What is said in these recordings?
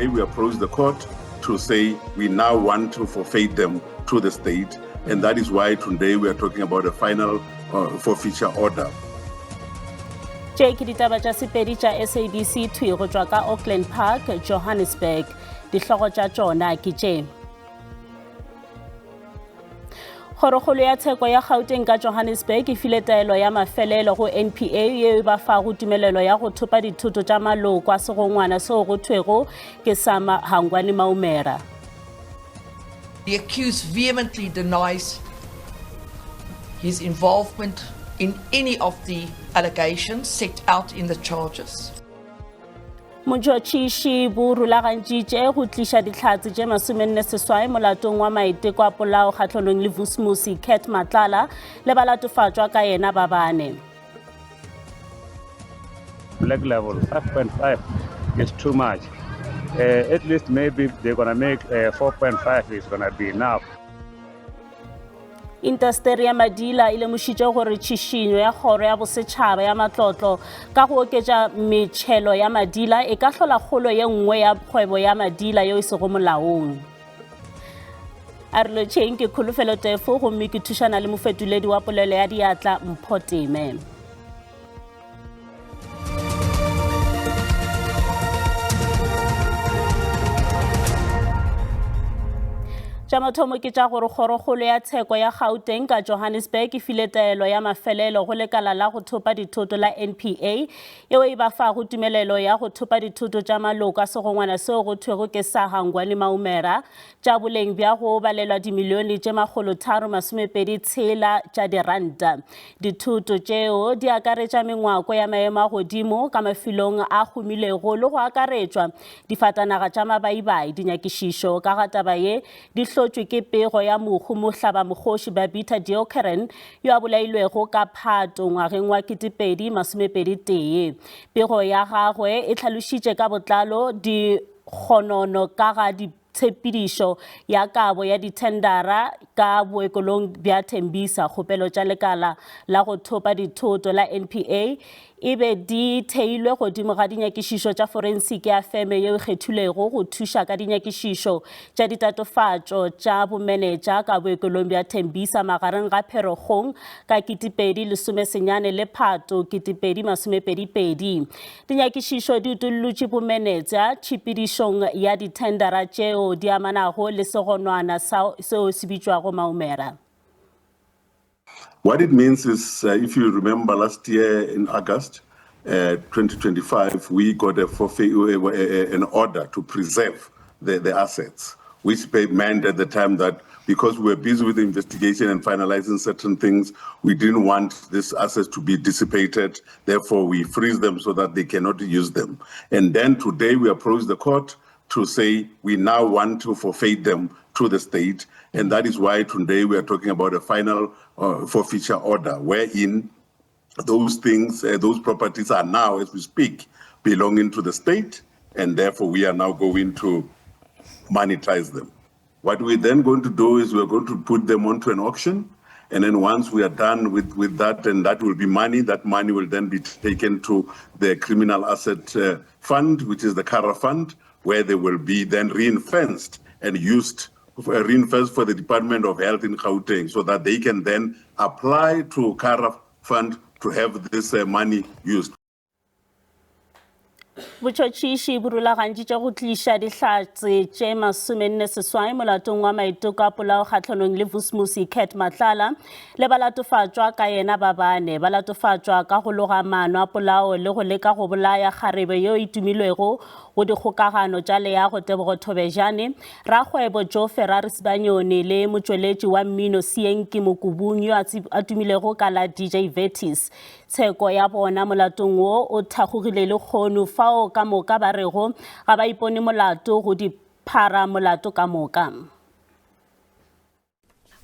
today we approach the court to say we now want to forfeit them to the state, and that is why today we are talking about a final forfeiture order. Ke ditaba tša sepedi tša SABC 2 go tšwa ka Auckland Park, Johannesburg. Dihlogo tša tšona ke tše. Kgorokgolo ya tsheko ya Gauteng ka Johannesburg e file taelo ya mafelelo go NPA yeo e ba fago tumelelo ya go thopa dithuto tša maloko a segongwana seo go thwego ke Sama Hangwani Maumera. The accused vehemently denies his involvement in any of the allegations set out in the charges. Motšhotšhiši bo rulagantšitše go tliša dihlatse tše 48 molatong wa maiteko a polao kgahlonong le Vusmusi Cat Matlala le ba latofatšwa ka yena ba bane. Black level 5.5 is too much. At least maybe they're going to make 4.5 is going to be enough. Indasteri ya madila ile mošitše gore tšišinyo ya kgoro ya bosetšhaba ya matlotlo ka go oketša metšhelo ya madila e ka hlola kgolo ye nngwe ya kgwebo ya madila yeo e sego molaong. A re lotšheng ke Kholofelo Tefo gomme ke thušana le mofetoledi wa polelo ya diatla Mpho Teme. Jamathomo ke tša gore kgorokgolo ya tsheko ya Gauteng ka Johannesburg e file taelo ya mafelelo go lekala la go thopa dithoto la NPA yeo e ba fago tumelelo ya go thopa dithoto tša maloko a segongwana seo go thwego ke Hangwani Maumera tša boleng bja go balelwa dimilione tše 326 tša diranta. Dithoto tšeo di akaretša mengwako ya maemo a godimo ka mafilong a humilego le go akaretšwa difatanaga tša mabaibai dinyakišišo ka ga taba ye di hlotšwe ke pego ya mohu mohlaba mokgoši Babita Deokaran yo a bolailwego ka Phato ngwageng wa 2021. Pego ya gagwe e hlalošitše ka botlalo dikgonono ka ga tshepedišo ya kabo ya dithendara ka boekolong bja Thembisa kgopelo tša lekala la go thopa dithoto la NPA e be di theilwe godimo ga dinyakišišo tša forensic ya feme yeo kgethulego go thuša ka dinyakišišo tša ditatofatšo tša bomenetša ka boekolong bja Thembisa magareng ga Pherekgong ka 2019 le Phato 2022. Dinyakišišo di utollotše bomenetša tshepedišong ya dithendara tšeo di amanago le segonwana seo se bitšwago Maumera. What it means is, if you remember last year in August 2025, we got an order to preserve the assets, which meant at the time that because we were busy with the investigation and finalizing certain things, we didn't want these assets to be dissipated. Therefore, we freeze them so that they cannot use them. And then today we approach the court to say we now want to forfeit them to the state, and that is why today we are talking about a final forfeiture order, wherein those things, those properties are now, as we speak, belonging to the state, and therefore we are now going to monetize them. What we're then going to do is we're going to put them onto an auction, and then once we are done with that, and that will be money, that money will then be taken to the Criminal Asset Fund, which is the CARA Fund, where they will be then ring-fenced and used ring-fenced for the Department of Health in Gauteng, so that they can then apply to CARA Fund to have this money used. Botšhotšhiši bo rulagantšitše go tliša dihlatse tše 48 molatong wa maiteko a polao kgahlonong le Vusmusi Cat Matlala le ba latofatšwa ka yena ba bane. Ba latofatšwa ka go loga maano a polao le go leka go bolaya kgarebe yeo e tumilwego go dikgokagano tša leago Tebogo Thobejane, rakgwebo Joe Ferraris Banyoni le motšweletši wa mmino Sienki Mokubung yo a tumilego ka la DJ Vetis. Tsheko ya bona molatong wo o thakgogile le kgono fao ka moka ba rego ga ba ipone molato go di phara molato ka moka.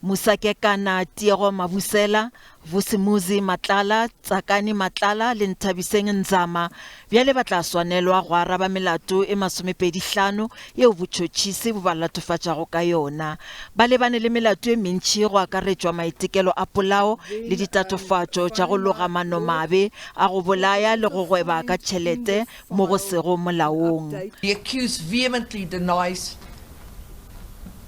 Musakekana Tiego Mabusela, Vusimuzi Matlala, Tsakani Matlala, le Nthabiseng Nzama, bjale ba tla swanelwa go araba melato e 25 yeo botšhotšhisi bo ba latofatšago ka yona. Ba lebane le melato e mentši go akaretšwa maitekelo a polao le ditatofatšo tša go loga maanomabe a go bolaya le go gweba ka tšhelete mo go sego molaong. The accused vehemently denies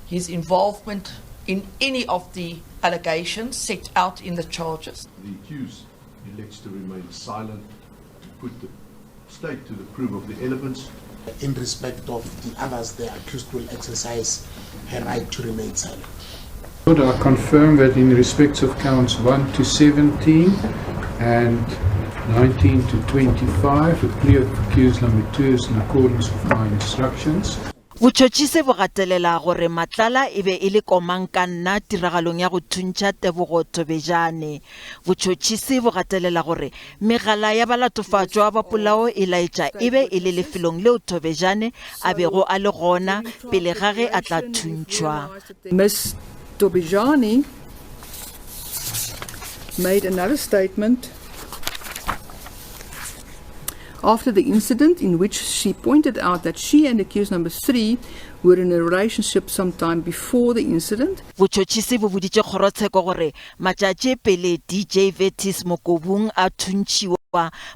his involvement in any of the allegations set out in the charges. The accused elects to remain silent, to put the state to the proof of the evidence. In respect of the others, the accused will exercise her right to remain silent. I confirm that in respect of counts 1 to 17 and 19 to 25, a plea of accused number 2 is in accordance with my instructions. Botšhotšhisi bo gatelela gore Matlala e be e le komankanna tiragalong ya go thuntša Tebogo Thobejane. Botšhotšhisi bo gatelela gore megala ya balatofatšwa ba polao e laetša e be e le lefelong leo Thobejane a bego a le gona pele ga ge a tla thuntšwa. Ms. Thobejane made another statement after the incident in which she pointed out that she and accused number 3 were in a relationship sometime before the incident. Botšhotšhisi bo boditše kgorotsheko gore matšatši pele DJ Vetis Mokobung a thuntšiwa,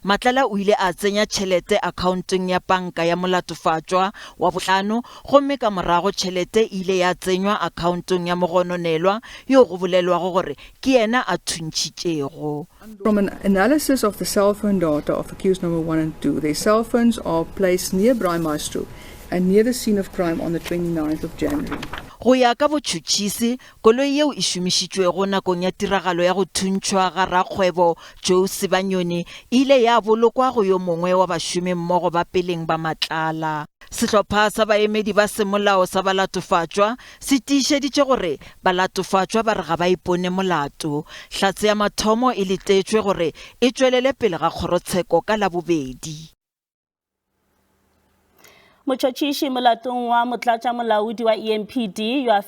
Matlala o ile a tsenya tšhelete akhaontong ya panka ya molatofatšwa wa bohlano, gomme ka morago tšhelete ile ya tsenywa akhaontong ya mogononelwa yo go bolelwago gore ke yena a thuntšitšego. From an analysis of the cell phone data of accused number 1 and 2, their cell phones are placed near Braaimaestro and near the scene of crime on the 29th of January. Go ya ka botšhotšhisi, koloi yeo e šomišitšwego nakong ya tiragalo ya go thuntšhwa ga rakgwebo Joe Sibanyoni ile ya bolokwa go yo mongwe wa bašomi mmogo ba peleng ba Matlala. Sehlopha sa baemedi ba semolao sa balatofatšwa se tiišeditše gore balatofatšwa ba re ga ba ipone molato. Hlatse ya mathomo e letetšwe gore e tšwelele pele ga kgorotsheko ka Labobedi. Motšhotšhisi molatong wa motlatša molaodi wa EMPD yo a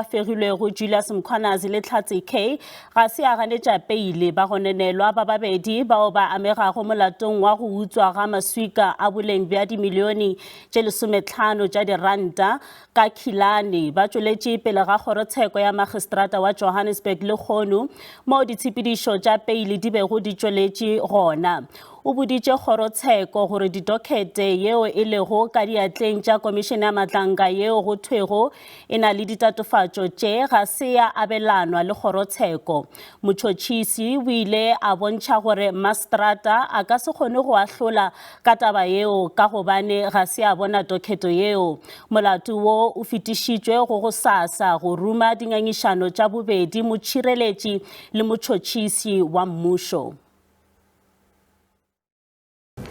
fegilwego Julius Mkhwanazi le Tlhatse K ga se a ganetša peile ba gonenelwa ba babedi bao ba amegago molatong wa go utswa ga maswika a boleng bja dimilione tše 15 tša diranta ka Khilane ba tšweletše pele ga kgorotsheko ya magistrata wa Johannesburg le Kgonu mo ditshepedišo tša peile di bego di tšweletše gona. O boditše kgorotsheko gore didokete yeo e lego ka diatleng tša komišene ya matlanka yeo go thwego e na le ditatofatšo tše ga se ya abelanwa le kgorotsheko. Motšhotšhisi o ile a bontšha gore Mastrata a ka se kgone go ahlola ka taba yeo ka gobane ga se a bona doketo yeo. Molato wo o fetišitšwe go SASSA go ruma dingangišano tša bobedi motšhireletši le motšhotšhisi wa mmušo.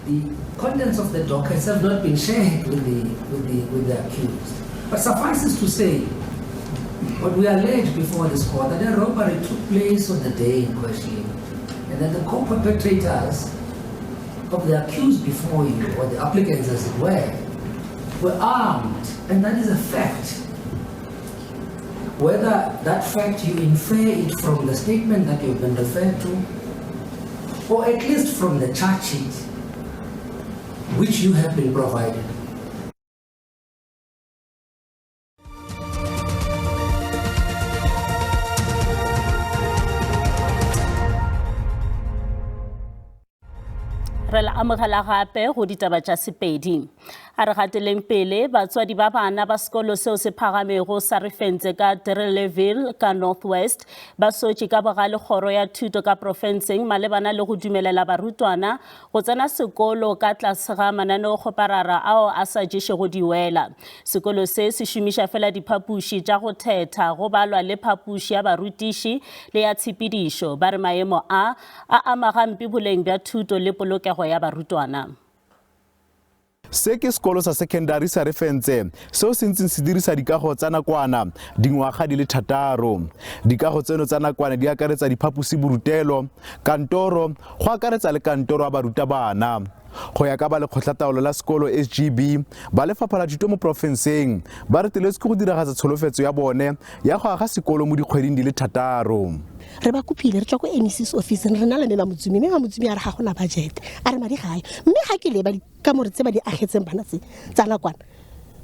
The contents of the dockets have not been shared with the accused. But suffices to say, what we alleged before this court, that a robbery took place on the day in question, and that the co-perpetrators of the accused before you, or the applicants as it were armed, and that is a fact. Whether that fact you infer it from the statement that you've been referred to, or at least from the charge sheet which you have been provided. Re la amogela gape go ditaba tša Sepedi. A re gateleng pele batswadi ba bana ba sekolo seo se phagamego sa Refentse ka Drilleville ka Northwest ba sotše ka bogale kgoro ya thuto ka profenseng malebana le go dumelela barutwana go tsena sekolo ka tlase ga mananeo kgoparara ao a sa ješego diwela. Sekolo se se šomiša fela diphapuši tša go thetha go balwa le phapuši ya barutiši le ya tshepedišo ba re maemo a ama gampe boleng bja thuto le polokego ya barutwana. Se ke sekolo sa secondary sa Refentse seo se ntseng se dirisa dikago tsa nakwana dingwaga di le 6. Dikago tseno tsa nakwana di akaretsa diphapusi borutelo, kantoro, go akaretsa le kantoro ya barutabana. go ya ka ba lekgotlataolo la sekolo SGB ba lefapha la thuto mo profenseng ba re teletswe go diragatsa tsholofetso ya bone ya go aga sekolo mo dikgweding di le 6. re ba kopile re tla ko NC's office re na le Motsumi a re ga gona budget a re madi gae mme ga ke leba ka more tse ba di agetseng bana tse tsa nakwana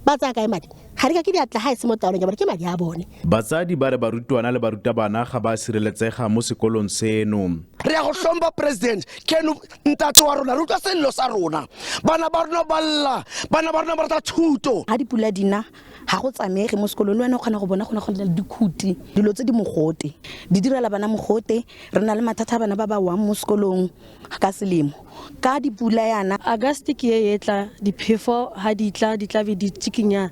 ba tsa kae madi ga re ka ke di atla ga e se mo taolong ya bone ke madi a bone. Batsadi ba re barutwana le barutabana ga ba sireletsega mo sekolong seno. Re ya go hlomba president keno ntate wa rona re utlwa sello sa rona bana ba rona balla bana ba rona ba rata thuto ga dipula dina ga go tsamege mo sekolong le wena o kgona go bona go le dikhuti dilo tse di mogote di direla bana mogote re na le mathata bana ba ba wang mo sekolong ka selemo ka dipula yana August ke ye etla diphefo ha di tla be di tsikinya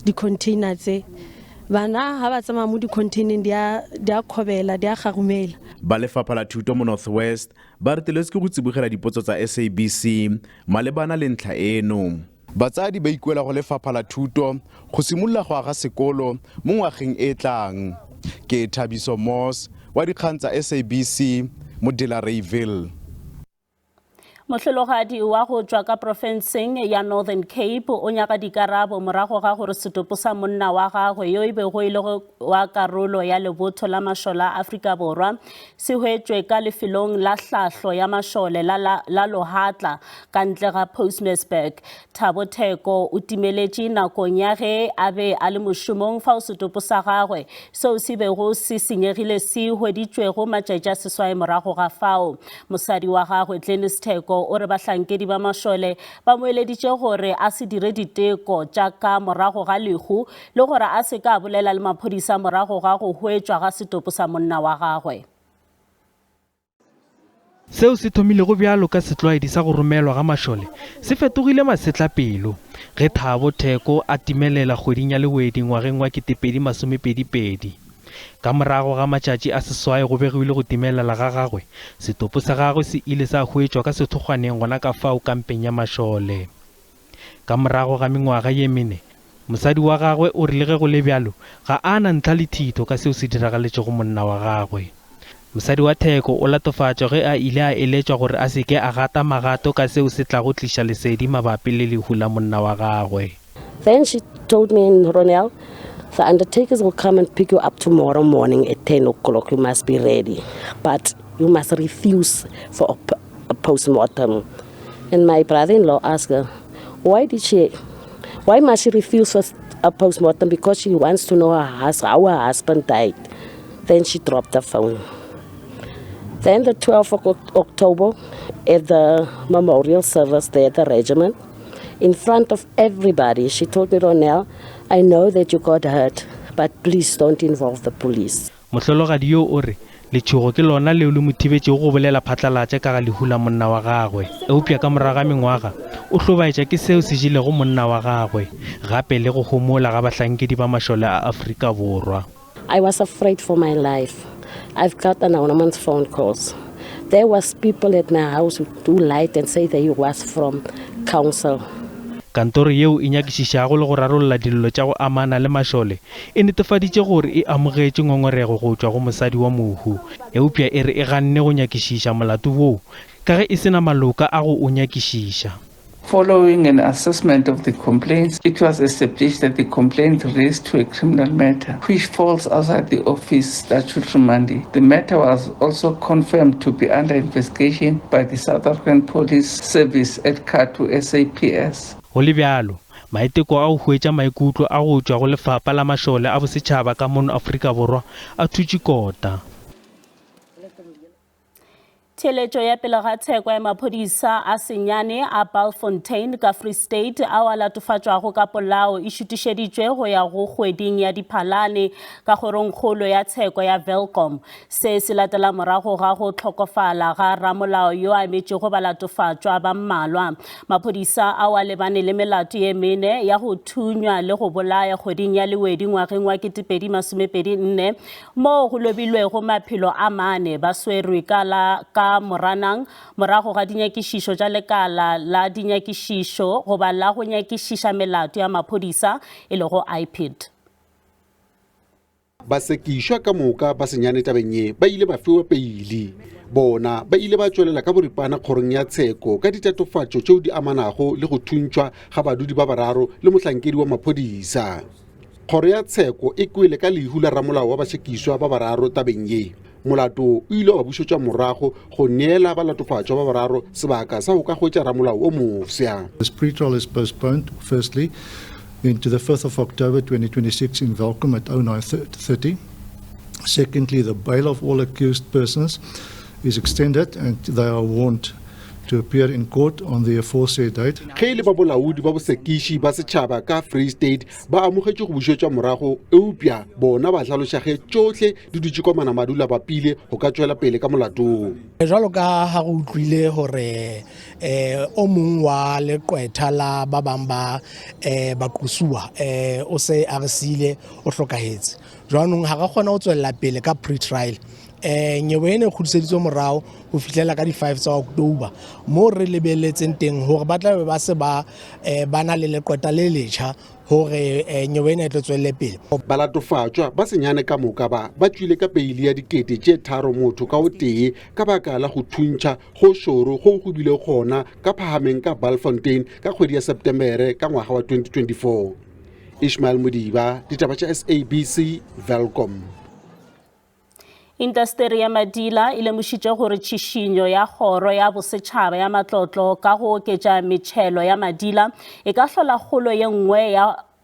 di container tse bana ha ba tsama mo di containeng dia khobela dia gagumela. Ba lefapha la thuto mo Northwest ba re teletswe go tsibogela dipotso tsa SABC malebana le ntlha eno. Batsadi ba ikuela go lefapha la thuto go simolola go aga sekolo mo ngwageng e tlang. Ke Thabiso Moss wa dikgang tsa SABC mo Delareyville. Motlhologadi wa go tswa ka profenseng ya Northern Cape o nyaka dikarabo morago ga gore setopo sa monna wa gagwe yo e bego ile wa karolo ya lebotho la mashola Afrika Borwa se hwetswe ka lefelong la hlahlo ya mashole la Lohatla ka ntle ga Postmasburg. Thabo Theko o timeletše nakong ya ge a be a le mošomong fa setopo sa gagwe seo se bego se senyegile se hweditšwego matšatši a seswai morago ga fao. Mosadi wa gagwe Glenis Theko o re bahlankedi ba mashole ba moeleditše gore a se dire diteko tša ka morago ga lehu le gore a se ka bolela le maphodisa morago ga go hwetšwa ga setopo sa monna wa gagwe. Seo se thomilego bjalo ka setlwaedi sa go romelwa ga mashole se fetogile masetlapelo ge Thabo Theko a timelela kgweding ya lewedi ngwageng wa 2022. Ka morago ga matšatši a seswai go begilwe go timelela ga gagwe setopo sa gagwe se ile sa hwetšwa ka sethokgwaneng gona ka fao kampeng ya mashole. Ka morago ga mengwaga ye mene mosadi wa gagwe o rile ge go le bjalo ga a na ntlha le thito ka seo se diragaletšego monna wa gagwe. Mosadi wa Theko o latofatšwa ge a ile a eletšwa gore a se ke a gata magato ka seo se tla go tliša lesedi mabapi le lehu la monna wa gagwe. Then she told me, Ronel, the undertakers will come and pick you up tomorrow morning at 10 o'clock. You must be ready. But you must refuse for a post-mortem. And my brother-in-law asked her, why must she refuse for a post-mortem? Because she wants to know how her husband died. Then she dropped the phone. Then the 12th of October, at the memorial service there at the regiment, in front of everybody, she told me, Ronel, I know that you got hurt, but please don't involve the police. Motlhologadi yo o re letšhogo ke lona leo le mothibetšego go bolela phatlalatša ka ga lehu la monna wa gagwe. Eupša ka morago ga mengwaga o hlobaetša ke seo se jelego monna wa gagwe gape le go homola ga bahlankedi ba mašole a Afrika Borwa. I was afraid for my life. I've got anonymous phone calls. There was people at my house who lied and say they was from council. Kantoro yeo e nyakišišago le go rarolla dillo tša go amana le mašole e netefaditše gore e amogetše ngongorego go tšwa go mosadi wa mohu. Eupša e re e ganne go nyakišiša molato woo ka ge e sena maloka a go o nyakišiša. Following an assessment of the complaints, it was established that the complaint raised to a criminal matter, which falls outside the office statutory mandate. The matter was also confirmed to be under investigation by the South African Police Service at Katu SAPS. Go le bjalo maiteko a go hwetša maikutlo a go tšwa go lefapha la mašole a bosetšhaba ka mono Afrika Borwa a thutše kota. Theletšo ya pele ga tsheko ya maphodisa a senyane a Belfontein ka Free State a wa latofatšwago ka polao e šutišeditšwe go ya go kgweding ya Diphalane ka kgorongkgolo ya tsheko ya Welkom. Se se latela morago ga go tlhokofala ga ramolao yo a emetšego balatofatšwa ba mmalwa. Maphodisa a wa lebane le melato ye mene ya go thunywa le go bolaya kgweding ya lewedi ngwageng wa 2024 mo go lobilwego maphelo a mane ba swerwe ka Moranang morago ga dinyakišišo tša lekala la dinyakišišo goba la go nyakišiša melato ya maphodisa e lego IPID. Basekišwa ka moka ba senyane tabeng ye ba ile ba fiwa peili bona ba ile ba tswelela ka boripana kgorong ya tsheko ka ditatofatšo tšeo di amanago le go thuntšwa ga badudi ba bararo le mohlankedi wa maphodisa. Kgoro ya tsheko e kwele ka lehu la ramolao wa bašekišwa ba bararo tabeng ye. Molato o ile wa bušetšwa morago go neela balatofatšwa ba bararo sebaka sa go ka hwetša ramolao o mofsa. This pre-trial is postponed, firstly, into the 5th of October 2026 in Welcome at 09:30. Secondly, the bail of all accused persons is extended and they are warned to appear in court on the aforesaid date. Kele ba bolaodi ba bosekiši ba setšhaba ka Free State ba amogetše go bušetšwa morago eupša bona ba hlalošage tšohle di dutše kwa Manamadula ba pile go ka tšwela pele ka molatong. Jwalo ka ha go utlwile hore o mong wa leqwetha la ba bang ba baqosuwa o se a re siile o hlokahetse. Jwanong ha ga kgona go tswella pele ka pre-trial. Nyewe ene khudiseditswe morao go fihlela ka di 5 tsa October mo re lebeletseng teng hore ba tla be ba se ba na le leqweta le letšha hore nyewe ene e tlo tswelle pele. Balatofatšwa ba senyane ka moka ba tswile ka peili ya dikete tše 3 motho ka o tee ka baka la go thuntšha go šoro go go bile gona ka phahameng ka Bultfontein ka kgwedi ya Septemere ka ngwaga wa 2024. Ishmael Modiba, ditaba tša SABC, Welcome. Industeri ya madila ile mošitše gore tšišinyo ya kgoro ya bosetšhaba ya matlotlo ka go oketša metšhelo ya madila e ka hlola kgolo ye nngwe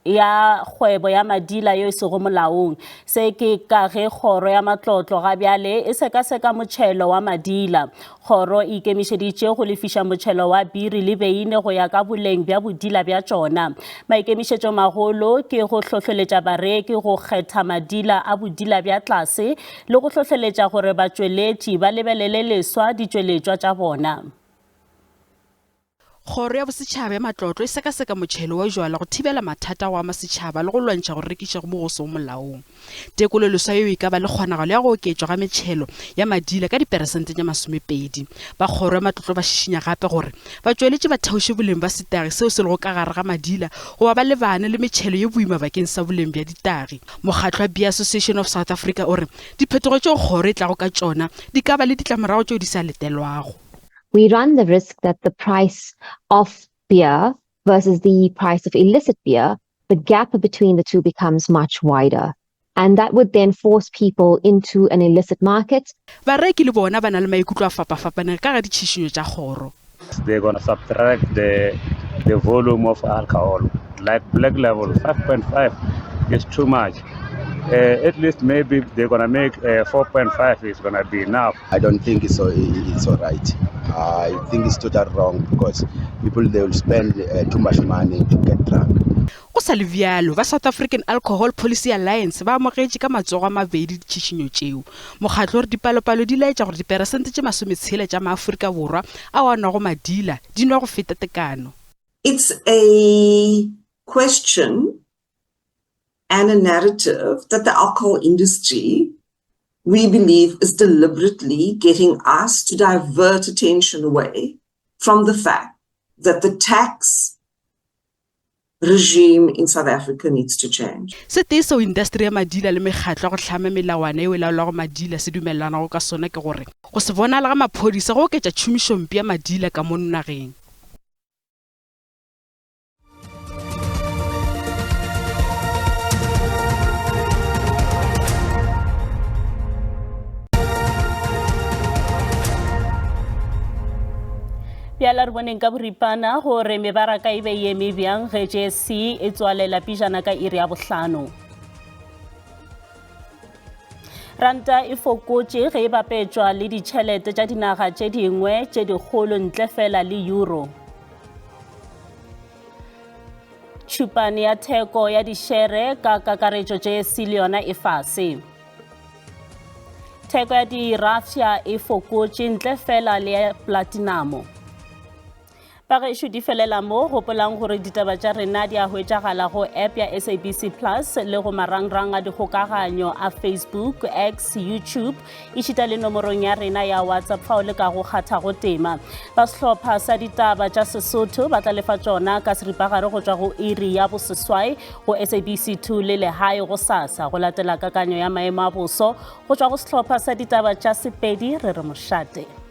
ya kgwebo ya madila yo e sego molaong. Se ke ka ge kgoro ya matlotlo ga bjale e sekaseka motšhelo wa madila. Kgoro e ikemišeditše go lefiša motšhelo wa biri le beine go ya ka boleng bja bodila bja tšona. Maikemišetšo magolo ke go hlohleletša bareki go kgetha madila a bodila bja tlase le go hlohleletša gore batšweletši ba lebelele leswa ditšweletšwa tša bona. Kgoro ya bosetšhaba ya matlotlo e sekaseka motšhelo wa jwala go thibela mathata wa masetšhaba le go lwantšha go rekiša go mo go sego molaong. Tekolo leswa eo e ka ba le kgonagalo ya go oketšwa ga metšhelo ya madila ka diperesente tša 20. Ba kgoro ya matlotlo ba šišinya gape gore batšweletši ba theoše boleng ba setagi seo se lego ka gare ga madila go ba lebane le metšhelo ye boima bakeng sa boleng bja ditagi. Mokgatlo wa Beer Association of South Africa o re diphetogo tšeo kgoro e tlago ka tšona di ka ba le ditlamorago tšeo di sa letelwago. We run the risk that the price of beer versus the price of illicit beer, the gap between the two becomes much wider. And that would then force people into an illicit market. Bareki le bona ba na le maikutlo a fapa-fapaneng ka ga ditšhišinyo tša kgoro. They're going to subtract the volume of alcohol. Like Black Label, 5.5 is too much. At least maybe they're going to make 4.5 is going to be enough. I don't think it's all right. I think it's totally wrong because people, they will spend too much money to get drunk. Go sa le bjalo ba South African Alcohol Policy Alliance ba amogetše ka matsogo a mabedi ditšhišinyo tšeo. Mokgatlo re dipalopalo di laetša gore diperesente tše 60 tša maAforika Borwa a wa nwa go madila di nwa go feta tekano. It's a question and a narrative that the alcohol industry, we believe, is deliberately getting us to divert attention away from the fact that the tax regime in South Africa needs to change. Se te so industry ya madila le mekgatlo go tlhama melawana e la go madila se dumelana go ka sona ke gore go se bonala ga maphodisa go oketša tšhomišompe ya madila ka mo nageng. Bjala re boneng ka boripana gore mebaraka e be ye eme bjang ge JSE e tswalela pijana ka iri ya bohlano. Ranta e fokotše ge e bapetšwa le ditšhelete tša dinaga tše dingwe tše dikgolo ntle fela le euro. Tšhupane ya theko ya dišere ka kakaretšo JSE le yona e fase. Theko ya dirafia e fokotše ntle fela le platinamo. Bagešo di felela mo gopolang gore ditaba tša rena di a hwetšagala go app ya SABC Plus le go marangrang a dikgokaganyo a Facebook, X, YouTube, e šita le nomorong ya rena ya WhatsApp fa o le ka go kgatha go tema. Ba sehlopha sa ditaba tša Sesotho ba tla lefa tšona ka seripagare go tšwa go iri ya boseswai go SABC2 le lehae go SASA go latela kakanyo ya maemo a boso go tšwa go sehlopha sa ditaba tša Sepedi re re mošate.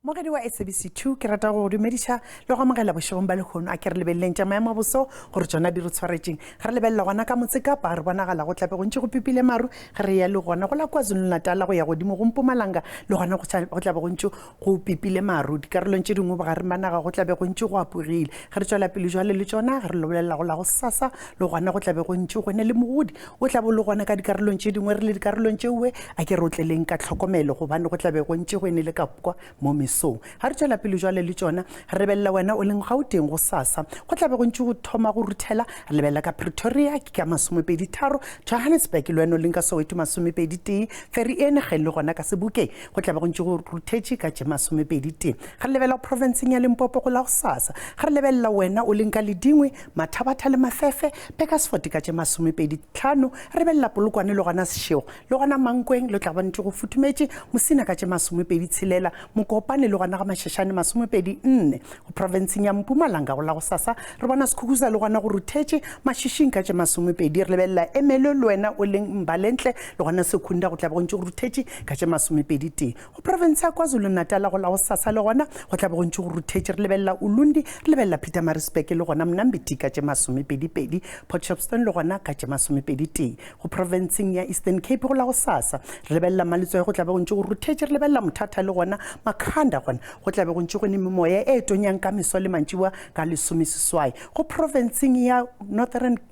Mogedi wa SABC2 ke rata go dumedisha le go amogela bošegong ba lekgono a ke re lebeleleng tša maemo a boso gore tšona di re tshwaretšeng ge re lebelela gona ka motsekapa re bonagala go tlape gontši go pipile maru ge re ya le gona go la KwaZulu-Natal go ya godimo go Mpumalanga le gona go tlabe gontši go pipile maru dikarolong tše dingwe bogare banaga go tlabe gontši go apogile ge re tšwela pele jwale le tšona ge re lebelela go la go SASA le gona go tlabe gontši go ne le mogodi o tlabe le gona ka dikarolong tše dingwe re le dikarolong tšeue a ke re o tleleng ka tlhokomelo gobane go tlabe gontši go ne le ka kwa mo mesong ga re tšwela pele jwale le tšona re lebelela wena o leng gauteng go SASA go tlabe gontši go thoma go ruthela re lebelela ka Pretoria ke ka 23 Johannesburg le wena o leng ka Soweto 21 Ferry ene ge le gona ka Sebokeng go tlabe gontši go ruthetše ka 21 ge re lebelela provinceng ya Limpopo go la go SASA ge re lebelela wena o leng ka Ledingwe Mathabatha le Mafefe Pekasfort ka 25 re lebelela Polokwane le gona Seshego le gona Mankweng le tla bantše go futhumetše Mosina ka 26 Mokopane le gona Mashashane 24 go provinceng ya Mpumalanga go la go SASA re bona Sekhukhune le gona go ruthetše Mashishing ka 20 re lebelela Emelo le wena o leng Mbalentle le gona Sekunda go tla bontše go ruthetše ka 20 go province ya KwaZulu-Natal go la go SASA le gona go tla bontše go ruthetše re lebelela Ulundi re lebelela Pietermaritzburg le gona Mnambiti ka 22 Port Shepstone le gona ka 21 go provinceng ya Eastern Cape go la go SASA re lebelela Maletswai go tla bontše go ruthetše re lebelela Mthatha le gona Makhanda gona go tla be go ntše go ne memoya e tonyang ka meso le mantšiwa ka lesomeseswai go provinceng ya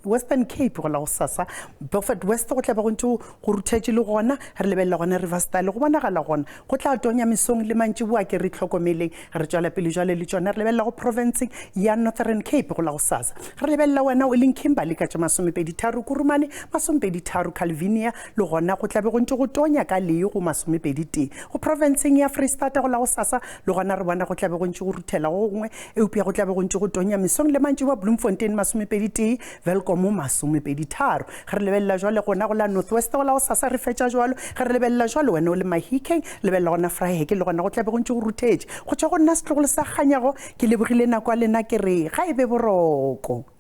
Western Cape go la go SASA Beaufort West go tla be go ntše go ruthetše le gona re lebelela gona Riverstyle go bonagala gona go tla tonya mesong le mantšiwa ke re tlhokomeleng re tšwela pele jwale le tšona re lebelela go provinceng ya Northern Cape go la go SASA re lebelela wena o leng Kimberley ka 23 Kurumane 23 Calvinia le gona go tla be go ntše go tonya ka leo go 20 go provinceng ya Freestata go la go SASA le gona re bona go tla be go ntše go ruthela go gongwe eupša go tla be go ntše go tonya mesong le mantši wa Bloemfontein 21 Welkom 23 ge re lebelela jwale gona go la Northwest go la go SASA re fetša jwalo ge re lebelela jwalo wena o le Mahikeng lebelela gona Vryheke le gona go tla be go ntše go ruthetše go tšwa go nna setlogolo sa kganyago ke lebogile nako a lena ke re ga e be boroko